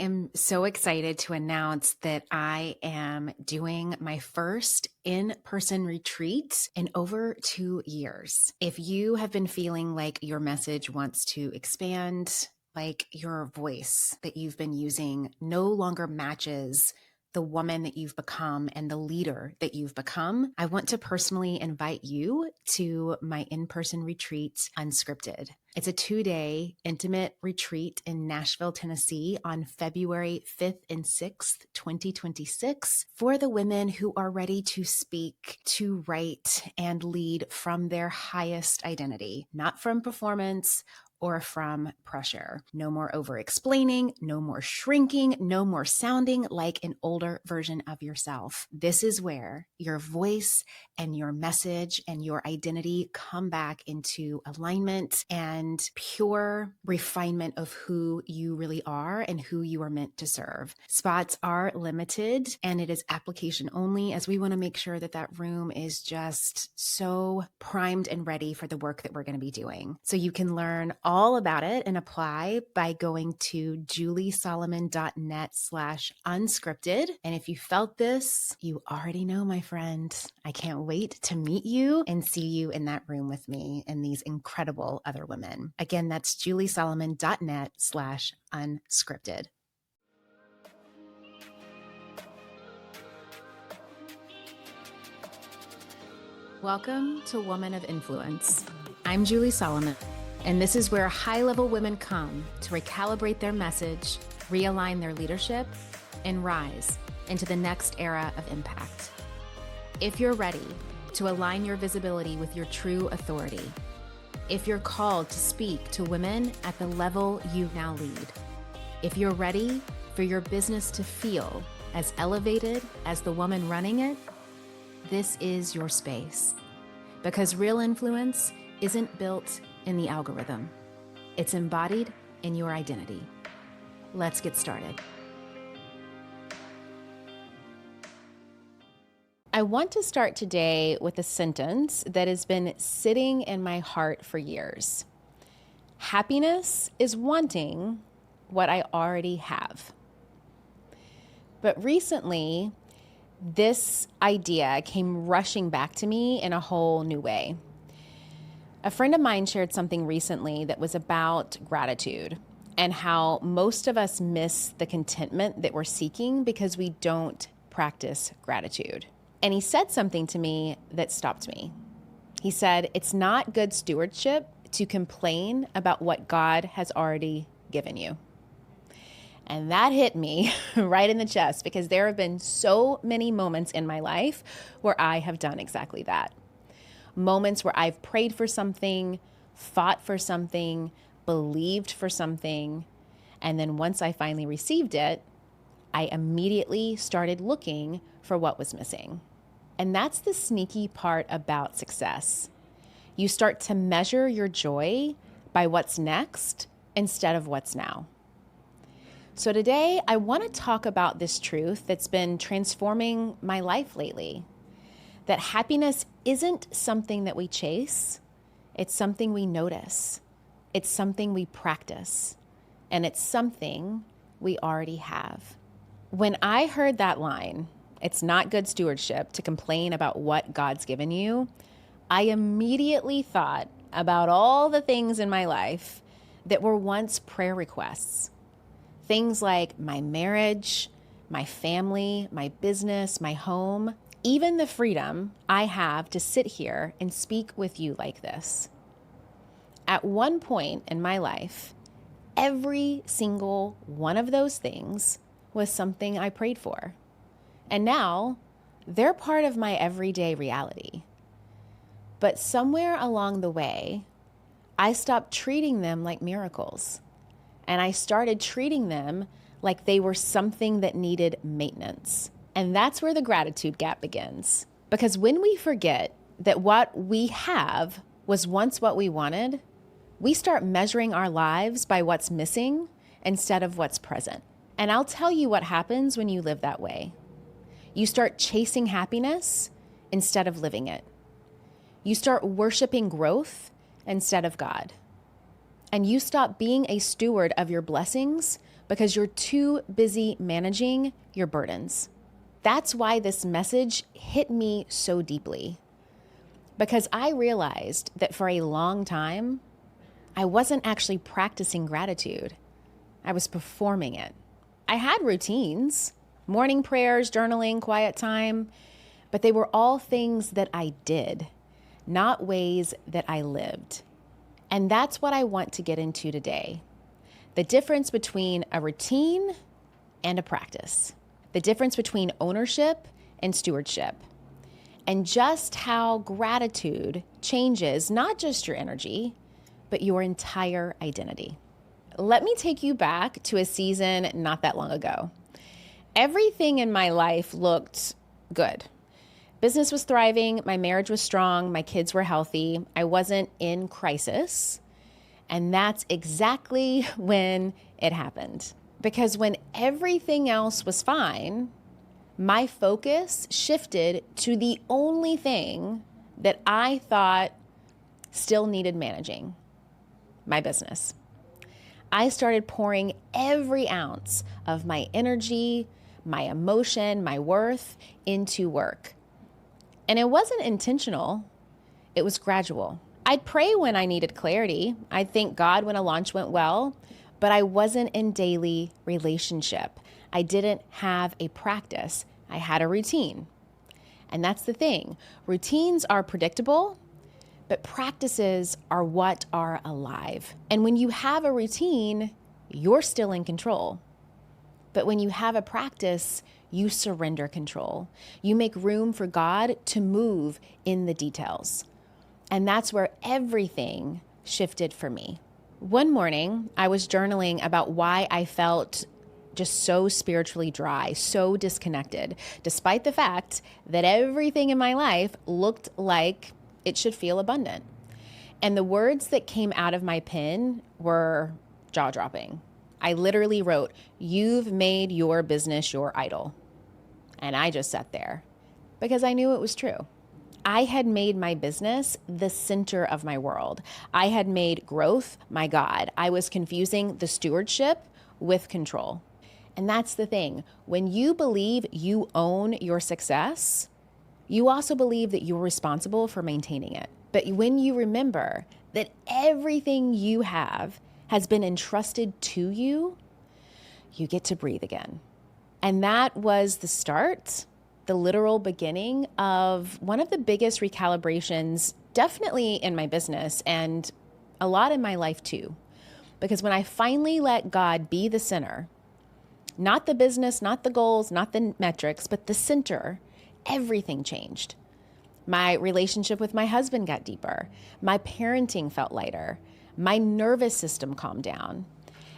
am so excited to announce that I am doing my first in-person retreat in over 2 years. If you have been feeling like your message wants to expand, like your voice that you've been using no longer matches the woman that you've become and the leader that you've become, I want to personally invite you to my in-person retreat, Unscripted. It's a 2-day intimate retreat in Nashville, Tennessee on February 5th and 6th, 2026 for the women who are ready to speak, to write, and lead from their highest identity, not from performance or from pressure. No more over-explaining, no more shrinking, no more sounding like an older version of yourself. This is where your voice and your message and your identity come back into alignment and pure refinement of who you really are and who you are meant to serve. Spots are limited and it is application only, as we want to make sure that that room is just so primed and ready for the work that we're going to be doing. So you can learn all about it and apply by going to juliesolomon.net/unscripted. And if you felt this, you already know, my friend, I can't wait to meet you and see you in that room with me and these incredible other women. Again, that's juliesolomon.net/unscripted. Welcome to Woman of Influence. I'm Julie Solomon, and this is where high-level women come to recalibrate their message, realign their leadership, and rise into the next era of impact. If you're ready to align your visibility with your true authority, if you're called to speak to women at the level you now lead, if you're ready for your business to feel as elevated as the woman running it, this is your space. Because real influence isn't built in the algorithm. It's embodied in your identity. Let's get started. I want to start today with a sentence that has been sitting in my heart for years. Happiness is wanting what I already have. But recently, this idea came rushing back to me in a whole new way. A friend of mine shared something recently that was about gratitude and how most of us miss the contentment that we're seeking because we don't practice gratitude. And he said something to me that stopped me. He said, it's not good stewardship to complain about what God has already given you. And that hit me right in the chest because there have been so many moments in my life where I have done exactly that. Moments where I've prayed for something, fought for something, believed for something, and then once I finally received it, I immediately started looking for what was missing. And that's the sneaky part about success. You start to measure your joy by what's next instead of what's now. So today, I want to talk about this truth that's been transforming my life lately. That happiness isn't something that we chase, it's something we notice. It's something we practice, and it's something we already have. When I heard that line, it's not good stewardship to complain about what God's given you, I immediately thought about all the things in my life that were once prayer requests. Things like my marriage, my family, my business, my home, even the freedom I have to sit here and speak with you like this. At one point in my life, every single one of those things was something I prayed for. And now they're part of my everyday reality. But somewhere along the way, I stopped treating them like miracles. And I started treating them like they were something that needed maintenance. And that's where the gratitude gap begins. Because when we forget that what we have was once what we wanted, we start measuring our lives by what's missing instead of what's present. And I'll tell you what happens when you live that way. You start chasing happiness instead of living it. You start worshiping growth instead of God. And you stop being a steward of your blessings because you're too busy managing your burdens. That's why this message hit me so deeply, because I realized that for a long time, I wasn't actually practicing gratitude. I was performing it. I had routines, morning prayers, journaling, quiet time, but they were all things that I did, not ways that I lived. And that's what I want to get into today. The difference between a routine and a practice. The difference between ownership and stewardship. And just how gratitude changes not just your energy, but your entire identity. Let me take you back to a season not that long ago. Everything in my life looked good. Business was thriving, my marriage was strong, my kids were healthy, I wasn't in crisis. And that's exactly when it happened. Because when everything else was fine, my focus shifted to the only thing that I thought still needed managing: my business. I started pouring every ounce of my energy, my emotion, my worth into work. And it wasn't intentional, it was gradual. I'd pray when I needed clarity. I'd thank God when a launch went well, but I wasn't in daily relationship. I didn't have a practice. I had a routine. And that's the thing. Routines are predictable, but practices are what are alive. And when you have a routine, you're still in control. But when you have a practice, you surrender control. You make room for God to move in the details. And that's where everything shifted for me. One morning, I was journaling about why I felt just so spiritually dry, so disconnected, despite the fact that everything in my life looked like it should feel abundant. And the words that came out of my pen were jaw-dropping. I literally wrote, "You've made your business your idol." And I just sat there because I knew it was true. I had made my business the center of my world. I had made growth my God. I was confusing the stewardship with control. And that's the thing. When you believe you own your success, you also believe that you're responsible for maintaining it. But when you remember that everything you have has been entrusted to you, you get to breathe again. And that was the start, the literal beginning of one of the biggest recalibrations, definitely in my business and a lot in my life too. Because when I finally let God be the center, not the business, not the goals, not the metrics, but the center, everything changed. My relationship with my husband got deeper. My parenting felt lighter. My nervous system calmed down.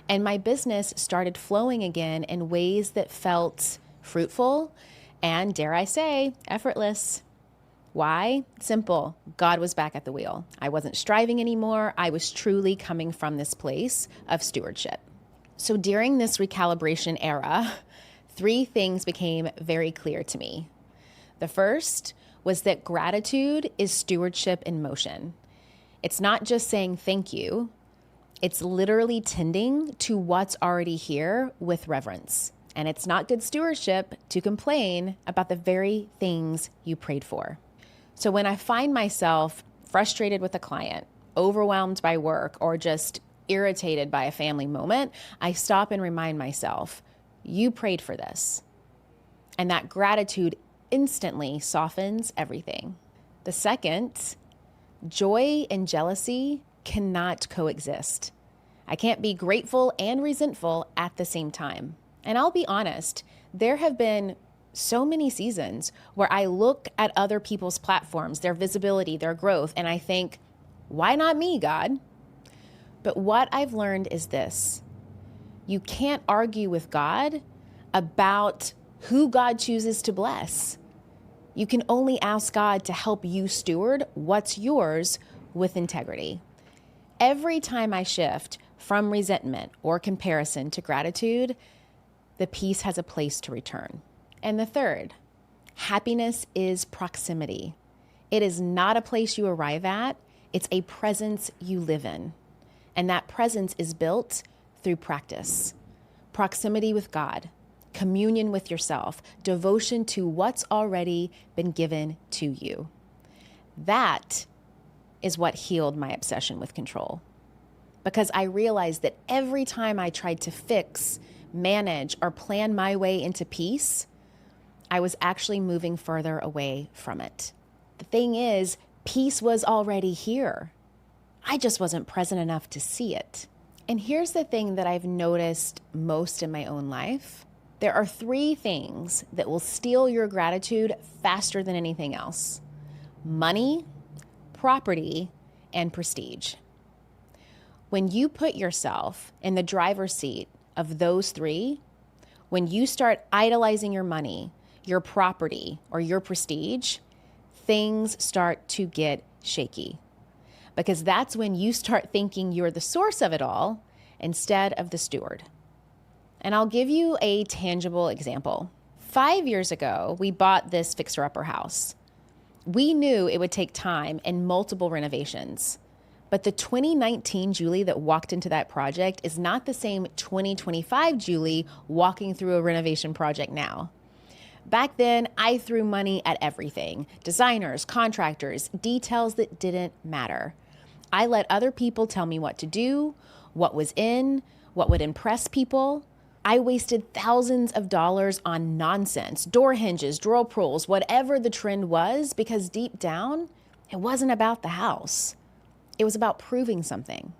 And my business started flowing again in ways that felt fruitful and, dare I say, effortless. Why? Simple. God was back at the wheel. I wasn't striving anymore. I was truly coming from this place of stewardship. So during this recalibration era, 3 things became very clear to me. The first was that gratitude is stewardship in motion. It's not just saying thank you. It's literally tending to what's already here with reverence. And it's not good stewardship to complain about the very things you prayed for. So when I find myself frustrated with a client, overwhelmed by work, or just irritated by a family moment, I stop and remind myself, you prayed for this. And that gratitude instantly softens everything. The second, joy and jealousy cannot coexist. I can't be grateful and resentful at the same time. And I'll be honest, there have been so many seasons where I look at other people's platforms, their visibility, their growth, and I think, why not me, God? But what I've learned is this: you can't argue with God about who God chooses to bless. You can only ask God to help you steward what's yours with integrity. Every time I shift from resentment or comparison to gratitude, the peace has a place to return. And the third, happiness is proximity. It is not a place you arrive at. It's a presence you live in. And that presence is built through practice. proximity with God, communion with yourself, devotion to what's already been given to you. That is what healed my obsession with control. Because I realized that every time I tried to fix, manage, or plan my way into peace, I was actually moving further away from it. The thing is, peace was already here. I just wasn't present enough to see it. And here's the thing that I've noticed most in my own life. There are 3 things that will steal your gratitude faster than anything else: money, property, and prestige. When you put yourself in the driver's seat of those 3, when you start idolizing your money, your property, or your prestige, things start to get shaky. Because that's when you start thinking you're the source of it all instead of the steward. And I'll give you a tangible example. 5 years ago, we bought this fixer-upper house. We knew it would take time and multiple renovations. But the 2019 Julie that walked into that project is not the same 2025 Julie walking through a renovation project now. Back then, I threw money at everything: designers, contractors, details that didn't matter. I let other people tell me what to do, what was in, what would impress people. I wasted thousands of dollars on nonsense, door hinges, drawer pulls, whatever the trend was, because deep down, it wasn't about the house. It was about proving something.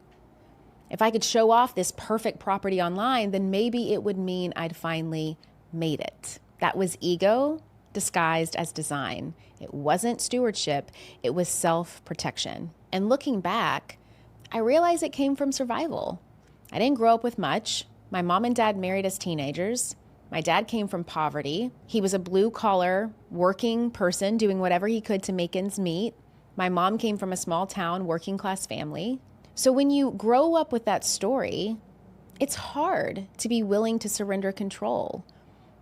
If I could show off this perfect property online, then maybe it would mean I'd finally made it. That was ego disguised as design. It wasn't stewardship, it was self-protection. And looking back, I realized it came from survival. I didn't grow up with much. My mom and dad married as teenagers. My dad came from poverty. He was a blue-collar, working person doing whatever he could to make ends meet. My mom came from a small town, working-class family. So when you grow up with that story, it's hard to be willing to surrender control.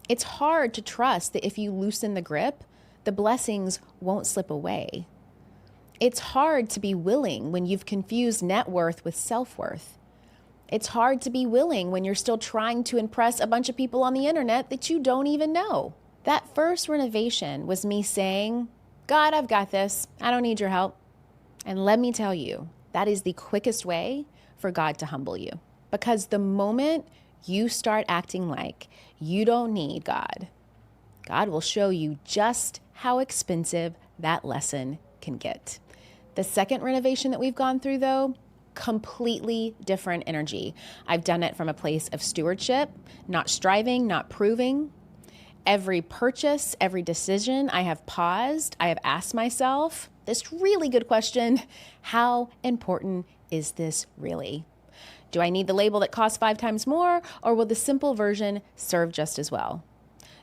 It's hard to trust that if you loosen the grip, the blessings won't slip away. It's hard to be willing when you've confused net worth with self-worth. It's hard to be willing when you're still trying to impress a bunch of people on the internet that you don't even know. That first renovation was me saying, God, I've got this. I don't need your help. And let me tell you, that is the quickest way for God to humble you. Because the moment you start acting like you don't need God, God will show you just how expensive that lesson can get. The second renovation that we've gone through, though, completely different energy. I've done it from a place of stewardship, not striving, not proving. Every purchase, every decision, I have paused. I have asked myself this really good question: how important is this really? Do I need the label that costs 5 times more, or will the simple version serve just as well?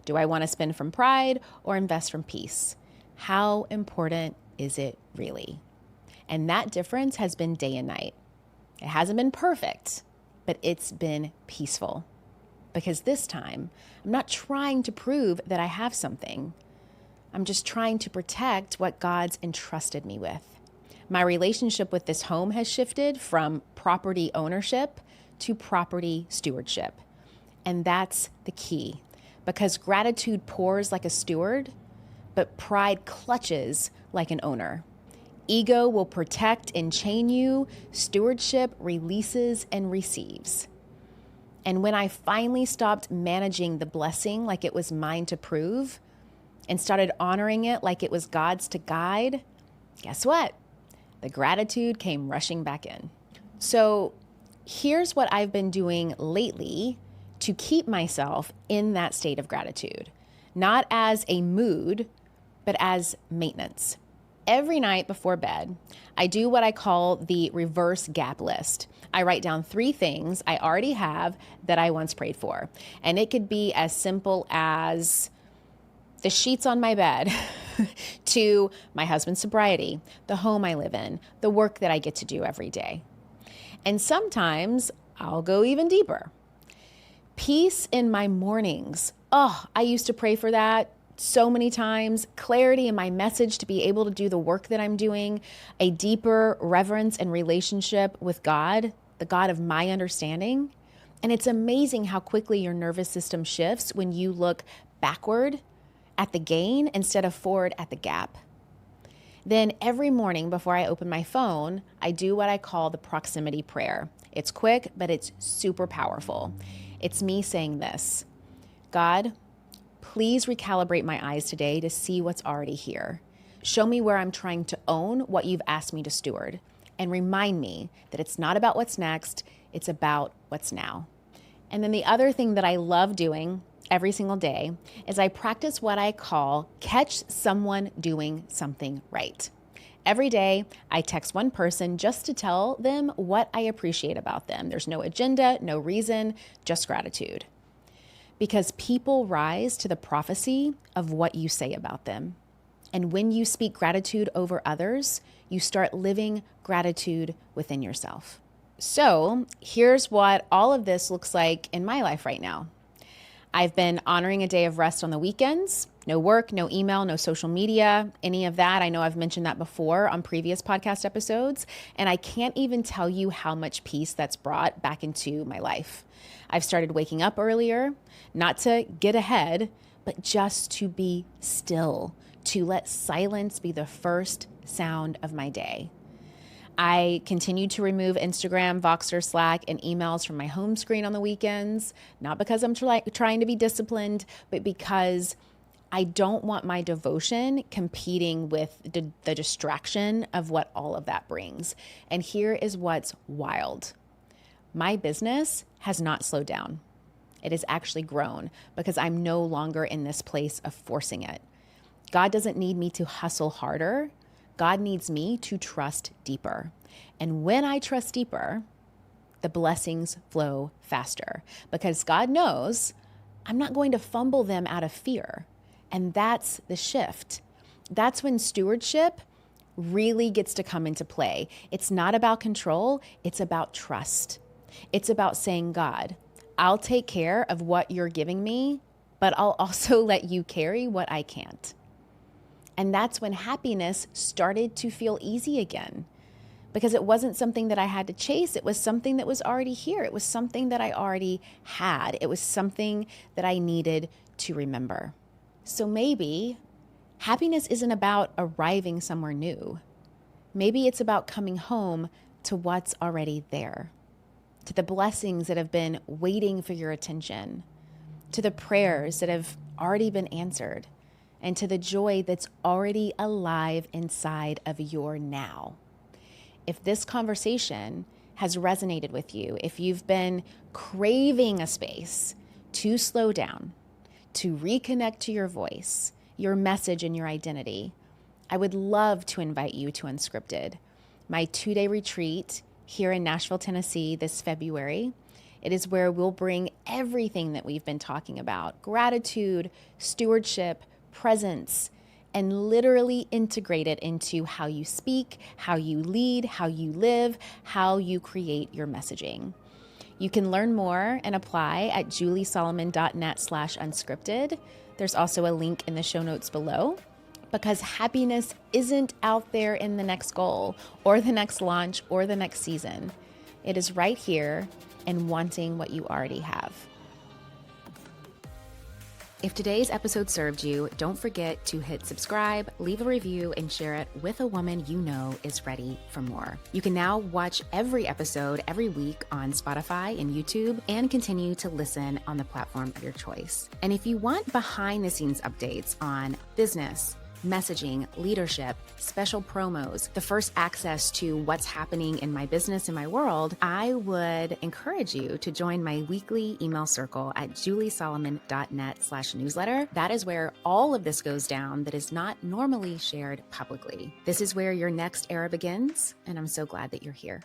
Do I want to spend from pride or invest from peace? How important is it really? And that difference has been day and night. It hasn't been perfect, but it's been peaceful. Because this time, I'm not trying to prove that I have something. I'm just trying to protect what God's entrusted me with. My relationship with this home has shifted from property ownership to property stewardship. And that's the key, because gratitude pours like a steward, but pride clutches like an owner. Ego will protect and chain you. Stewardship releases and receives. And when I finally stopped managing the blessing like it was mine to prove and started honoring it like it was God's to guide, guess what? The gratitude came rushing back in. So here's what I've been doing lately to keep myself in that state of gratitude, not as a mood, but as maintenance. Every night before bed, I do what I call the reverse gap list. I write down 3 things I already have that I once prayed for. And it could be as simple as the sheets on my bed to my husband's sobriety, the home I live in, the work that I get to do every day. And sometimes I'll go even deeper. Peace in my mornings. Oh, I used to pray for that so many times. Clarity in my message to be able to do the work that I'm doing, a deeper reverence and relationship with God, the God of my understanding. And it's amazing how quickly your nervous system shifts when you look backward at the gain instead of forward at the gap. Then every morning before I open my phone, I do what I call the proximity prayer. It's quick, but it's super powerful. It's me saying this: God, please recalibrate my eyes today to see what's already here. Show me where I'm trying to own what you've asked me to steward, and remind me that it's not about what's next, it's about what's now. And then the other thing that I love doing every single day is I practice what I call catch someone doing something right. Every day, I text one person just to tell them what I appreciate about them. There's no agenda, no reason, just gratitude. Because people rise to the prophecy of what you say about them. And when you speak gratitude over others, you start living gratitude within yourself. So here's what all of this looks like in my life right now. I've been honoring a day of rest on the weekends. No work, no email, no social media, any of that. I know I've mentioned that before on previous podcast episodes, and I can't even tell you how much peace that's brought back into my life. I've started waking up earlier, not to get ahead, but just to be still, to let silence be the first sound of my day. I continue to remove Instagram, Voxer, Slack, and emails from my home screen on the weekends, not because I'm trying to be disciplined, but because I don't want my devotion competing with the distraction of what all of that brings. And here is what's wild. My business has not slowed down. It has actually grown because I'm no longer in this place of forcing it. God doesn't need me to hustle harder. God needs me to trust deeper. And when I trust deeper, the blessings flow faster because God knows I'm not going to fumble them out of fear. And that's the shift. That's when stewardship really gets to come into play. It's not about control, it's about trust. It's about saying, God, I'll take care of what you're giving me, but I'll also let you carry what I can't. And that's when happiness started to feel easy again, because it wasn't something that I had to chase. It was something that was already here. It was something that I already had. It was something that I needed to remember. So maybe happiness isn't about arriving somewhere new. Maybe it's about coming home to what's already there, to the blessings that have been waiting for your attention, to the prayers that have already been answered, and to the joy that's already alive inside of your now. If this conversation has resonated with you, if you've been craving a space to slow down, to reconnect to your voice, your message, and your identity, I would love to invite you to Unscripted, my 2-day retreat here in Nashville, Tennessee this February. It is where we'll bring everything that we've been talking about: gratitude, stewardship, presence, and literally integrate it into how you speak, how you lead, how you live, how you create your messaging. You can learn more and apply at juliesolomon.net/unscripted. There's also a link in the show notes below, because happiness isn't out there in the next goal or the next launch or the next season. It is right here and wanting what you already have. If today's episode served you, don't forget to hit subscribe, leave a review, and share it with a woman you know is ready for more. You can now watch every episode every week on Spotify and YouTube, and continue to listen on the platform of your choice. And if you want behind the scenes updates on business, messaging, leadership, special promos, the first access to what's happening in my business, in my world, I would encourage you to join my weekly email circle at juliesolomon.net/newsletter. That is where all of this goes down that is not normally shared publicly. This is where your next era begins, and I'm so glad that you're here.